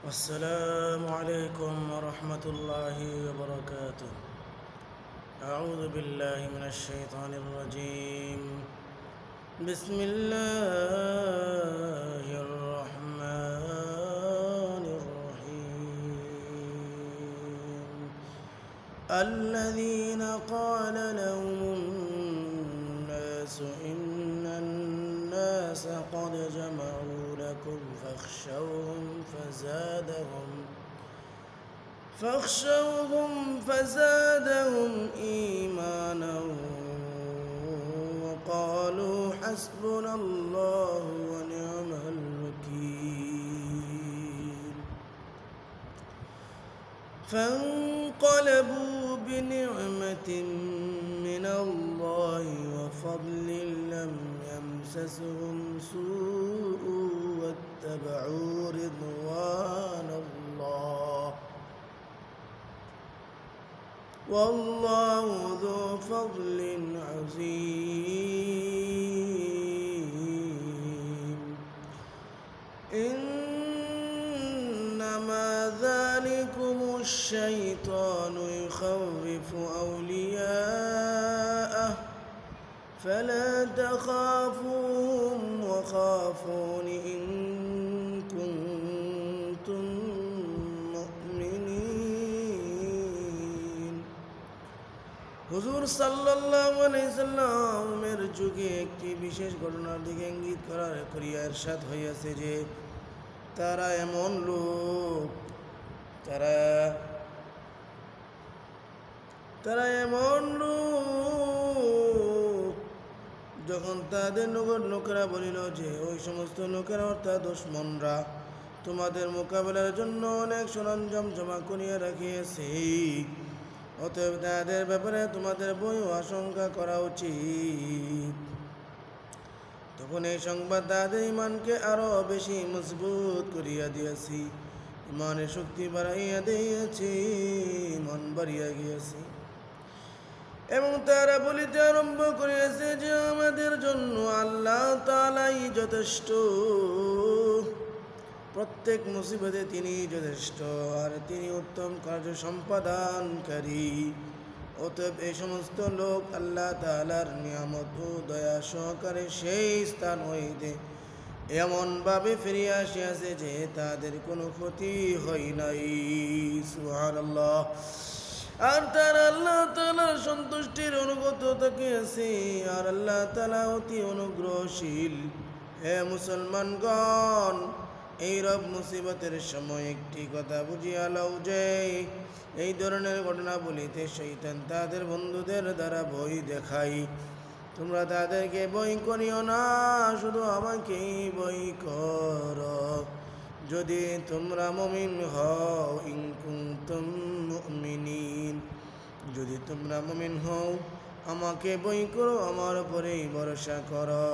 السلام عليكم ورحمة الله وبركاته. أعوذ بالله من الشيطان الرجيم. بسم الله الرحمن الرحيم. الذين قال لهم الناس إن الناس قد جمعوا لكم فاخشوهم فزادهم إيمانا وقالوا حسبنا الله ونعم الوكيل. فانقلبوا بنعمة من الله وفضل لم يمسسهم سوء واتبعوا رضوان الله والله ذو فضل عظيم. إنما ذلكم الشيطان يخوف أولياءه فلا تخافوهم وخافون إن كنتم مؤمنين. হুজুর সাল্লাল্লাহু আলাইহি সাল্লামের যুগে একটি বিশেষ ঘটনার দিকে ইঙ্গিত করিয়া ইরশাদ হইয়াছে যে তারা এমন লোক তারা এমন লোক যখন তাদের লোকেরা বলিল যে ওই সমস্ত লোকেরা অর্থাৎ দুশমনরা তোমাদের মোকাবেলার জন্য অনেক সরঞ্জাম জমা করিয়া রাখিয়াছে, অতএব তাদের ব্যাপারে তোমাদের বড় আশঙ্কা করা উচিত। তখন এই সংবাদ তাদের ইমানকে আরো বেশি মজবুত করিয়া দিয়াছি, ইমানের শক্তি বাড়াইয়া দিয়েছি, মন বাড়িয়া গিয়াছে। এবং তারা বলিতে আরম্ভ করিয়াছে যে আমাদের জন্য আল্লাহ তাআলাই যথেষ্ট, প্রত্যেক মুসিবতে তিনি যথেষ্ট, আর তিনি উত্তম কার্য সম্পাদনকারী। অতএব এই সমস্ত লোক আল্লাহ তাআলার নিয়ামত ও দয়া সহকারে সেই স্থান হইতে এমনভাবে ফিরিয়া আসিয়াছে যে তাদের কোনো ক্ষতি হয় নাই। সুবহানাল্লাহ। আর তারা আল্লাহ তাআলার সন্তুষ্টির অনুগত থাকিয়াছে, আর আল্লাহ তাআলা অতি অনুগ্রহশীল। হে মুসলমানগণ, এই রব মুসিবতের সময় একটি কথা বুঝিয়া লও যে এই ধরনের ঘটনা বলিতে শয়তান তাদের বন্ধুদের দ্বারা ভয় দেখাই। তোমরা তাদেরকে ভয় করিও না, শুধু আমাকেই ভয় করো যদি তোমরা মুমিন হও। ইন কুনতুম মুমিনিন, যদি তোমরা মুমিন হও আমাকে ভয় করো, আমার উপরেই ভরসা করো।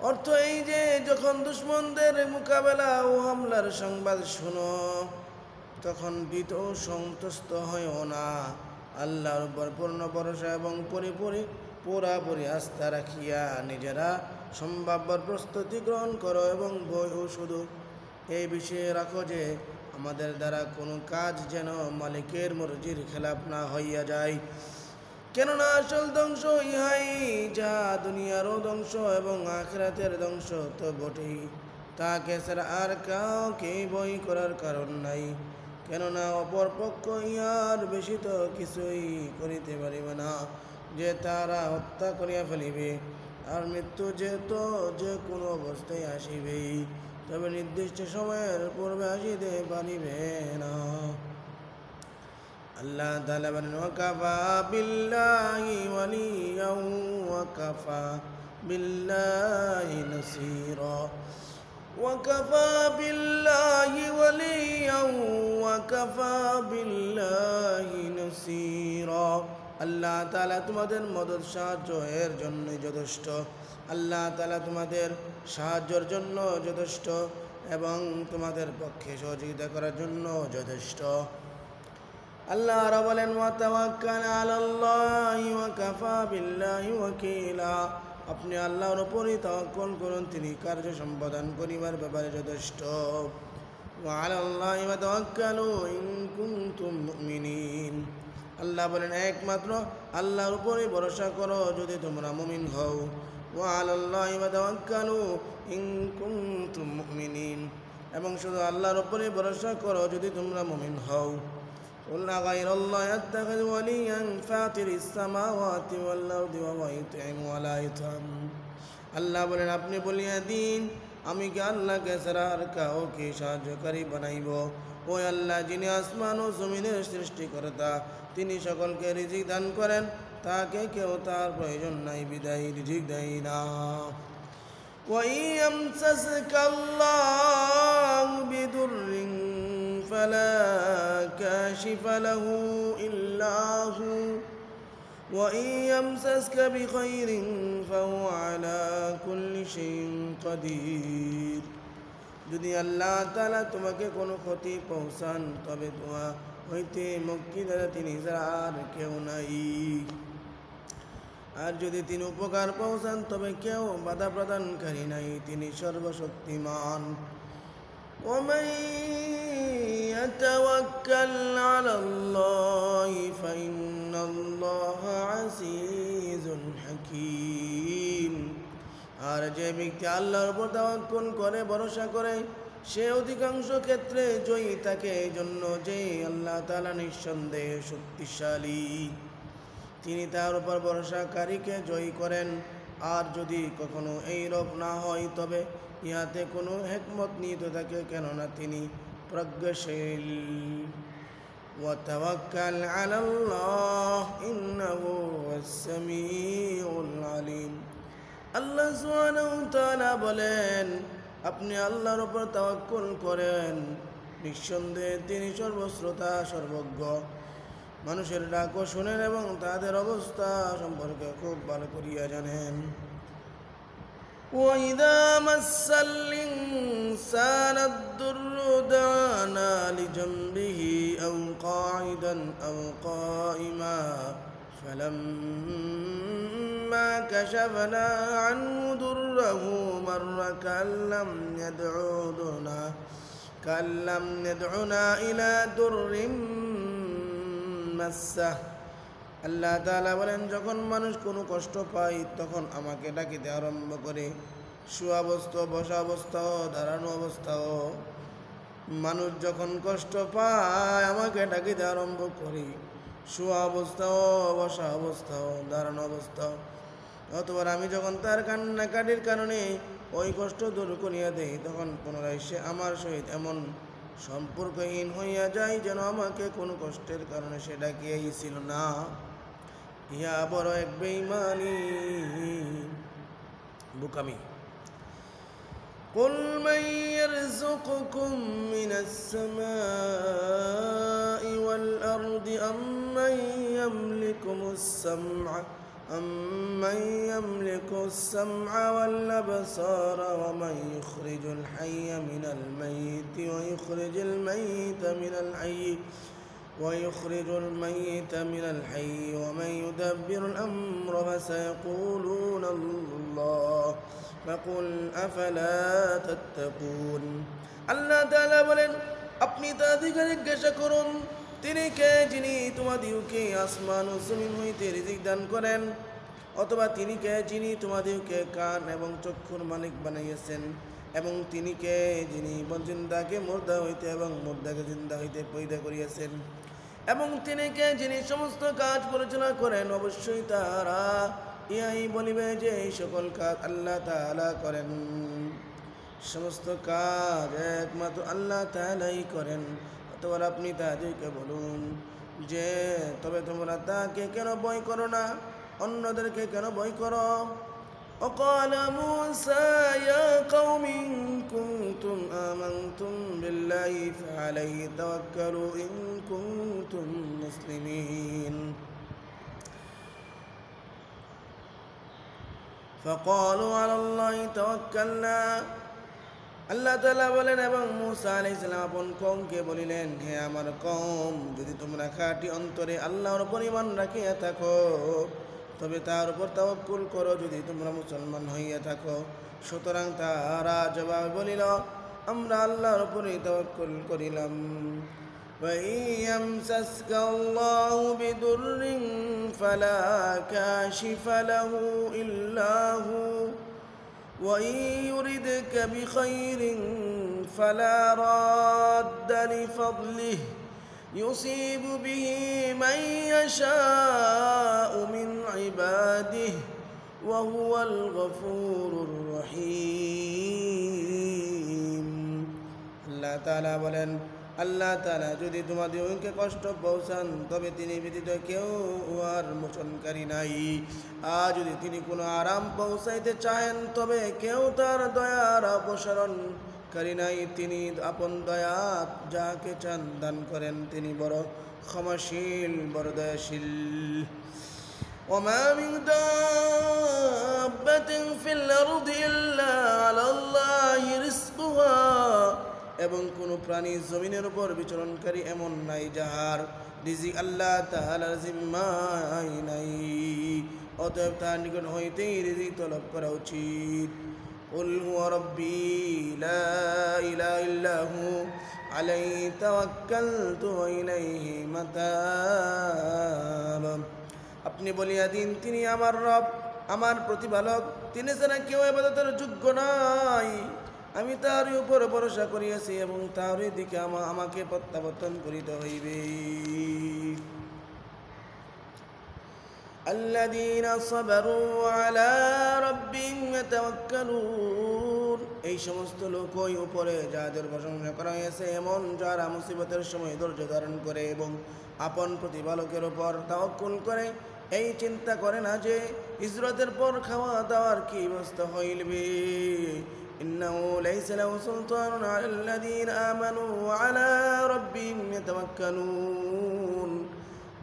অর্থ এই যে যখন দুশমনদের মোকাবেলা ও হামলার সংবাদ শুনো তখন ভীত ও সন্তুষ্ট হইও না, আল্লাহর উপর পূর্ণ ভরসা এবং পুরাপুরি আস্থা রাখিয়া নিজেরা সম্ভাব্য প্রস্তুতি গ্রহণ করো এবং ভয় ও শুধু এই বিষয়ে রাখো যে আমাদের দ্বারা কোনো কাজ যেন মালিকের মর্জির খেলাফ না হইয়া যায়। কেননা আসল ধ্বংস ইহাই, যা দুনিয়ারও ধ্বংস এবং আখিরাতের ধ্বংস তো বটেই, তাকে ছাড়া আর কাউকে ভয় করার কারণ নাই। কেননা অপর পক্ষ ইহার বেশি তো কিছুই করিতে পারিবে না, যে তারা হত্যা করিয়া ফেলিবে। আর মৃত্যু যে কোনো অবস্থায় আসিবেই, তবে নির্দিষ্ট সময়ের পূর্বে আসিতে পারিবে না। আল্লাহ তাআলা বলেন ওয়াকাফা বিল্লাহি ওয়ালিয়া ওয়াকাফা বিল্লাহি নাসীরা। ওয়াকাফা বিল্লাহি ওয়ালিয়া ওয়াকাফা বিল্লাহি নাসীরা। আল্লাহ তাআলা তোমাদের মদদ সাহায্য এর জন্য যথেষ্ট, আল্লাহ তাআলা তোমাদের সাহায্যের জন্য যথেষ্ট এবং তোমাদের পক্ষে সহযোগিতা করার জন্য যথেষ্ট। আল্লাহ আরো বলেন ওয়া তাওয়াক্কাল আলাল্লাহি ওয়া কাফা বিল্লাহি ওয়াকিলা। আপনি আল্লাহর উপরই তাওয়াক্কুল করুন, তিনি কার্য সম্পাদন করিবার ব্যাপারে যথেষ্ট। وعلى الله فتوكلوا إن كنتم مؤمنين আল্লাহ বলেন একমাত্র আল্লাহর উপরে ভরসা করো যদি তোমরা মুমিন হও وعلى الله فتوكلوا إن كنتم مؤمنين এবং শুধু আল্লাহর উপরে ভরসা করো যদি তোমরা মুমিন হও قل غير الله يتخذ وليا فاطر السماوات والأرض وهو يطعم ولا يطعم আল্লাহ বলেন আপনি বলিয়া দিন আমি কি আল্লাহকে ছাড়া আর কাউকে সাহায্যকারী বানাইব ওই আল্লাহ যিনি আসমান ও জমিনের সৃষ্টিকর্তা তিনি সকলকে রিজিক দান করেন তাকে কেউ তার প্রয়োজন নাই বিদায় রিজিক দেয় না وَإِن يَمْسَسْكَ اللَّهُ بِضُرٍّ فَلَا كَاشِفَ لَهُ إِلَّا هُوَ وَإِن يَمْسَسْكَ بِخَيْرٍ فَهُوَ عَلَى كُلِّ شَيْءٍ قَدِيرٌ যদি আল্লাহ তাআলা তোমাকে কোনো ক্ষতি পৌঁছান তবে তোমার হইতে মুক্তি দ্বারা তিনি ছাড়া আর কেউ নাই আর যদি তিনি উপকার পৌঁছান তবে কেউ বাধা প্রদানকারী নাই তিনি সর্বশক্তিমান ومن يتوكل على الله فإن الله عزيز حكيم আর যে ব্যক্তি আল্লাহর উপর তাওয়াক্কুল করে ভরসা করে সে অধিকাংশ ক্ষেত্রে জয়ী থাকে এই জন্য যে আল্লাহ তাআলা নিঃসন্দেহে শক্তিশালী তিনি তার উপর ভরসাকারীকে জয়ী করেন আর যদি কখনো এই রূপ না হয় তবে ইহাতে কোনো হিকমত নিহিত থাকে কেননা তিনি প্রজ্ঞাশীল ওয়াতাওয়াক্কাল আলাল্লাহ ইন্নাহু ওয়াস-সামিউল আলিম আল্লাহ সুবহানাহু ওয়া তাআলা বলেন আপনি আল্লাহর উপর তাওয়াক্কুল করেন নিঃসন্দেহে তিনি সর্বশ্রোতা সর্বজ্ঞ মানুষের ডাকও শুনেন এবং তাদের অবস্থা সম্পর্কে খুব ভালো করিয়া জানেন وَإِذَا مَسَّ الْإِنسَانَ الضُّرُّ دَعَانَا لِجَنبِهِ أَوْ قَاعِدًا أَوْ قَائِمًا فَلَمَّا كَشَفْنَا عَنْهُ ضُرَّهُ مَرَّ كَأَن لَّمْ يَدْعُنَا إِلَى ضُرٍّ মাসসাহ আল্লাহ তাআলা বলেন যখন মানুষ কোনো কষ্ট পায় তখন আমাকে ডাকিতে আরম্ভ করে শোয়া অবস্থা বসা অবস্থা দাঁড়ানো অবস্থাও মানুষ যখন কষ্ট পায় আমাকে ডাকিতে আরম্ভ করে শোয়া অবস্থাও বসা অবস্থাও দাঁড়ানো অবস্থা অথবা আমি যখন তার কান্নাকাটির কারণে ওই কষ্ট দূর করিয়া দেই তখন পুনরায় সে আমার সহিত এমন সম্পর্কহীন হইয়া যায় যেন আমাকে কোনো কষ্টের কারণে সে ডাকিয়াইছিল না ইহা বড় এক বেঈমানি বোকামি قل من يرزقكم من السماء والأرض أمن يملك السمع والأبصار ومن يخرج الحي من الميت ويخرج الميت من الحي ومن يدبر الأمر فسيقولون الله فقل أفلا تتقون আল্লাহ তাআলা বলেন আপনি তাদেরকে জিজ্ঞাসা করুন তিনি কে যিনি তোমাদিওকে আসমান ও জমিন হইতে রিজিক দান করেন অথবা তিনি কে যিনি তোমাদিওকে কান এবং চক্ষুর মালিক বানাইয়াছেন এবং তিনি কে যিনি জিন্দাকে মুর্দা হইতে এবং মুর্দাকে জিন্দা হইতে পয়দা করিয়াছেন এবং তিনি কে যিনি সমস্ত কাজ পরিচালনা করেন অবশ্যই তারা ইহাই বলিবে যে এই সকল কাজ আল্লাহ তাআলা করেন সমস্ত কাজ একমাত্র আল্লাহ তাআলাই করেন অতঃপর আপনি তাদেরকে বলুন যে তবে তোমরা তাকে কেন ভয় করো না অন্যদেরকে কেন ভয় করো وقال موسى يا قوم إن كنتم آمنتم بالله فعليه توكلوا إن كنتم مسلمين فقالوا على الله توكلنا আল্লাহ তাআলা বলেন এবং মূসা আলাইহিস সালাম আপন কওমকে বলিলেন হে আমার কওম যদি তোমরা খাঁটি অন্তরে আল্লাহর উপর ঈমান রাখিয়া থাকো তবে তার উপর তাওয়াক্কুল করো যদি তোমরা মুসলমান হইয়া থাকো সুতরাং তারা জবাব বলিল আমরা আল্লাহর উপরে তাওয়াক্কুল করিলাম। وإن يمسسك الله بضر فلا كاشف له إلا هو وإن يردك بخير فلا راد لفضله يصيب به من يشاء من عباده وهو الغفور الرحيم আল্লাহ তাআলা বলেন, আল্লাহ তাআলা যদি তোমাদেরকে কষ্ট পৌঁছান তবে তিনি ব্যতীত কেউ উহার মোচনকারী নাই। আর যদি তিনি কোনো আরাম পৌঁছাইতে চাহেন তবে কেউ তার দয়ার অপসারণকারী নাই। তিনি আপন দয়া যাকে চান দান করেন, তিনি বড় ক্ষমাশীল, বড় দয়াশীল। وما من دابة في الأرض إلا على الله رزقها এবং কোন প্রাণী জমিনের উপর বিচরণকারী এমন নাই যাহার রিজিক আল্লাহ তাআলার জিম্মায় নাই। অতএব তার নিকট হইতেই রিজিক তলব করা উচিত। কুল হুয়া রাব্বী লা ইলাহা ইল্লা হু আলাইহি তাওয়াক্কালতু ওয়া ইলাইহি মাতাব। আপনি বলিয়া দিন, তিনি আমার রব, আমার প্রতিপালক, তিনি ছাড়া কেউ ইবাদতের যোগ্য নাই। আমি তারই উপর ভরসা করিয়াছি এবং তারই দিকে আমাকে প্রত্যাবর্তন করিতে হইবে। আল্লাযীনা সাবারু আলা রাব্বিহিম ইয়াতাওয়াক্কালুন, এই সমস্ত লোকই উপরে যাদের প্রশংসা করা হয়েছে এমন যারা মুসিবতের সময় ধৈর্য ধারণ করে এবং আপন প্রতিপালকের উপর তাওয়াক্কুল করে, এই চিন্তা করে না যে হিজরতের পর খাওয়া দাওয়ার কি অবস্থা হইবে। إنه ليس له سلطان على الذين آمنوا وعلى ربهم يتوكلون,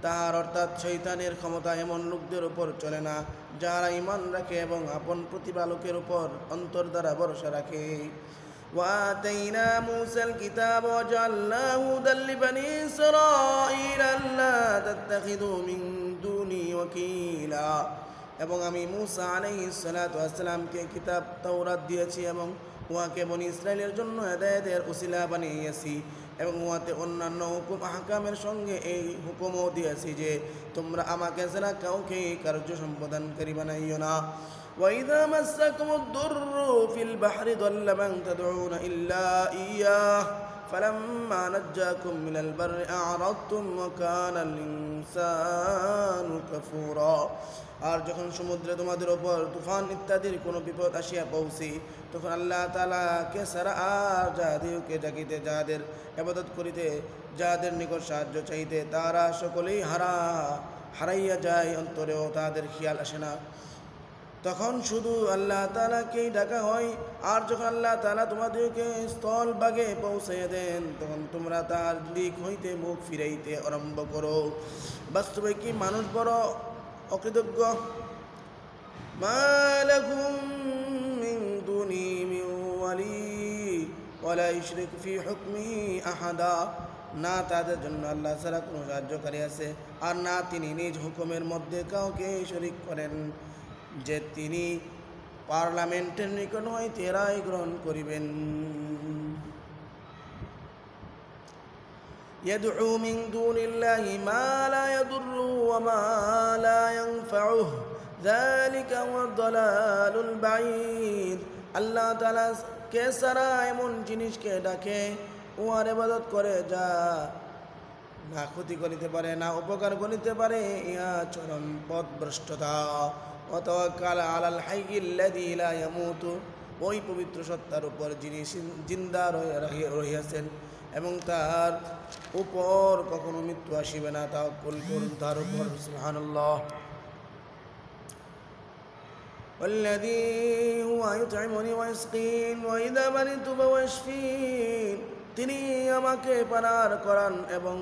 তার অর্থাৎ শয়তানের ক্ষমতা এমন লোকদের উপর চলে না যারা ঈমান রাখে এবং আপন প্রতিপালকের উপর অন্তর দ্বারা ভরসা রাখে। وآتينا موسى الكتاب وجعلناه هدى لبني إسرائيل ألا تتخذوا من دوني وكيلا, এবং আমি মুসা আলাইহিস সালাতু ওয়াস সালামকে কিতাব তাওরাত দিয়েছি এবং উহাকে বনি ইসরাইলের জন্য হেদায়েতের উসিলা বানিয়েছি এবং উহাতে অন্যান্য হুকুম আহকামের সঙ্গে এই হুকুমও দিয়েছি যে তোমরা আমাকে ছাড়া কাউকে কার্য সম্পাদনকারী বানাইও না। وإذا مسكم الضر في البحر ضل من تدعون إلا إياه فلما نجاكم من البر أعرضتم وكان الإنسان كفورا, আর যখন সমুদ্রে তোমাদের ওপর তুফান ইত্যাদির কোনো বিপদ আসিয়া পৌঁছে তখন আল্লাহ তাআলাকে ছাড়া আর যাহাদিওকে ডাকিতে, যাহাদের ইবাদত করিতে, যাহাদের নিকট সাহায্য চাইতে তারা সকলেই হারাইয়া যায়, অন্তরেও তাদের খেয়াল আসে না। তখন শুধু আল্লাহ তাআলাকেই ডাকা হয়। আর যখন আল্লাহ তাআলা তোমাদেরকে স্থল ভাগে পৌঁছাইয়া দেন তখন তোমরা তার দিক হইতে মুখ ফিরাইতে আরম্ভ করো। বাস্তবে কি মানুষ বড় অকৃতজ্ঞ। মা লাকুম মিন দুনি মিন ওয়ালি ওয়ালা ইশরিকু ফি হুকমিহি আহাদা, না তাদের জন্য আল্লাহ ছাড়া কোনো সাহায্যকারী আছে আর না তিনি নিজ হুকুমের মধ্যে কাউকে শরীক করেন যে তিনি পার্লামেন্টের নিকট হইতে রায় গ্রহণ করিবেন। يدعو من دون الله ما لا يضره وما لا ينفعه ذلك هو الضلال البعيد, আল্লাহ তাআলা কে ছাড়া এমন জিনিসকে ডাকে, উহার ইবাদত করে যা না ক্ষতি করিতে পারে না উপকার করিতে পারে, ইহা চরম পথভ্রষ্টতা। ওয়াতাওয়াক্কাল আলাল হাইয়্যিল্লাযী লা ইয়ামুতু, ওই পবিত্র সত্তার উপর যিনি জিন্দা রহিয়াছেন এবং তার উপর কখনো মৃত্যু আসিবে না, তাওয়াক্কুল করুন তার উপর। সুবহানাল্লাহ। والذي هو يطعمني ويسقين وإذا مرضت فهو يشفين, তিনি আমাকে পানার করান এবং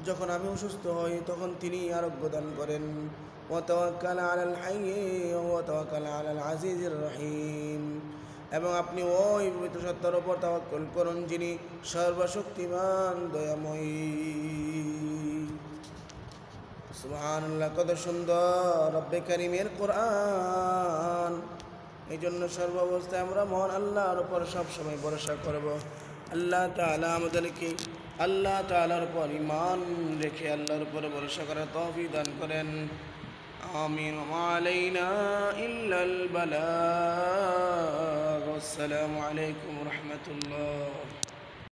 যখন আমি অসুস্থ হই তখন তিনি আরোগ্য দান করেন। ওয়াতাওয়াক্কাল আলাল হাইয়্যি ওয়া তাওয়াক্কাল আলাল আজিজির রহিম, এবং আপনি ওই পবিত্র সত্তার উপর তাওয়াক্কুল করুন যিনি সর্বশক্তিমান দয়াময়ী। সুবহানাল্লাহ, কত সুন্দর রব্বে কারীমের কোরআন। এই জন্য সর্বাবস্থায় আমরা মহান আল্লাহর উপর সবসময় ভরসা করব। আল্লাহ তাআলা আমাদেরকে আল্লাহ তাআলার উপর ঈমান রেখে আল্লাহর উপর ভরসা করার তৌফিক দান করেন। আমিন। ওয়া আলাইনা ইল্লাল বালাগ। আসসালামু আলাইকুম ওয়া রাহমাতুল্লাহ।